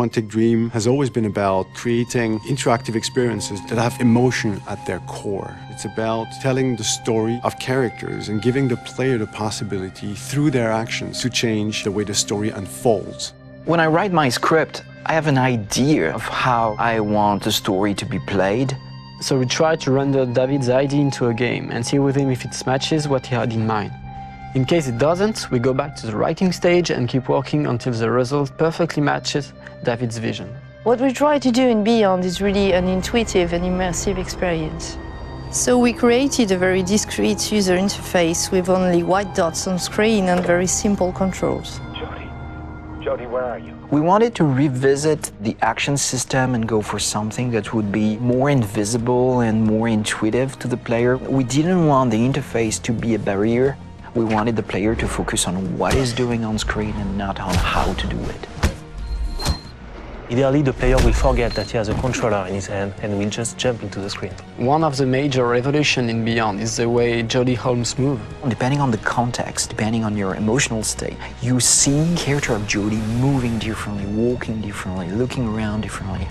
Quantic Dream has always been about creating interactive experiences that have emotion at their core. It's about telling the story of characters and giving the player the possibility, through their actions, to change the way the story unfolds. When I write my script, I have an idea of how I want the story to be played. So we try to render David's idea into a game and see with him if it matches what he had in mind. In case it doesn't, we go back to the writing stage and keep working until the result perfectly matches David's vision. What we try to do in Beyond is really an intuitive and immersive experience. So we created a very discreet user interface with only white dots on screen and very simple controls. Jody, where are you? We wanted to revisit the action system and go for something that would be more invisible and more intuitive to the player. We didn't want the interface to be a barrier. We wanted the player to focus on what he's doing on screen and not on how to do it. Ideally, the player will forget that he has a controller in his hand and will just jump into the screen. One of the major revolutions in Beyond is the way Jody Holmes moves. Depending on the context, depending on your emotional state, you see the character of Jody moving differently, walking differently, looking around differently.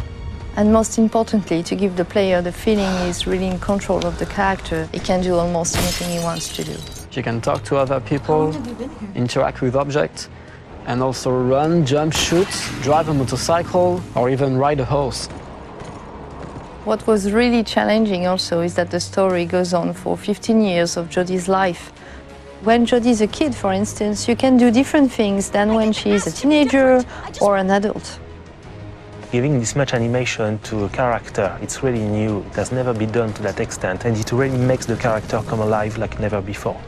And most importantly, to give the player the feeling he's really in control of the character, he can do almost anything he wants to do. You can talk to other people, interact with objects, and also run, jump, shoot, drive a motorcycle, or even ride a horse. What was really challenging also is that the story goes on for 15 years of Jody's life. When Jody's a kid, for instance, you can do different things than when she's a teenager or an adult. Giving this much animation to a character, it's really new. It has never been done to that extent, and it really makes the character come alive like never before.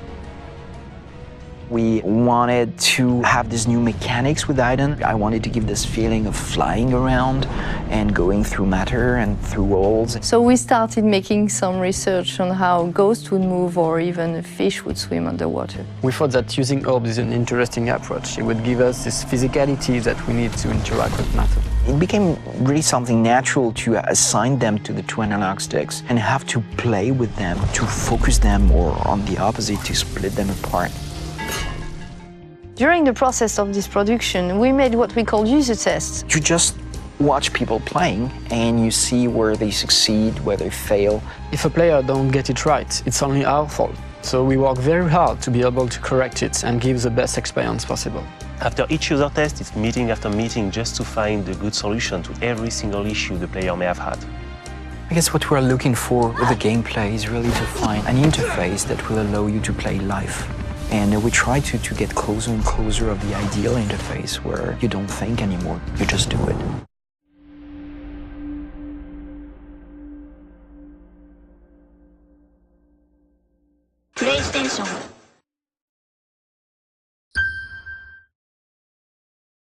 We wanted to have these new mechanics with Aiden. I wanted to give this feeling of flying around and going through matter and through walls. So we started making some research on how ghosts would move or even a fish would swim underwater. We thought that using orbs is an interesting approach. It would give us this physicality that we need to interact with matter. It became really something natural to assign them to the two analog sticks and have to play with them, to focus them, or on the opposite, to split them apart. During the process of this production, we made what we call user tests. You just watch people playing and you see where they succeed, where they fail. If a player don't get it right, it's only our fault. So we work very hard to be able to correct it and give the best experience possible. After each user test, it's meeting after meeting just to find a good solution to every single issue the player may have had. I guess what we're looking for with the gameplay is really to find an interface that will allow you to play live. And we try to get closer and closer of the ideal interface where you don't think anymore, you just do it. PlayStation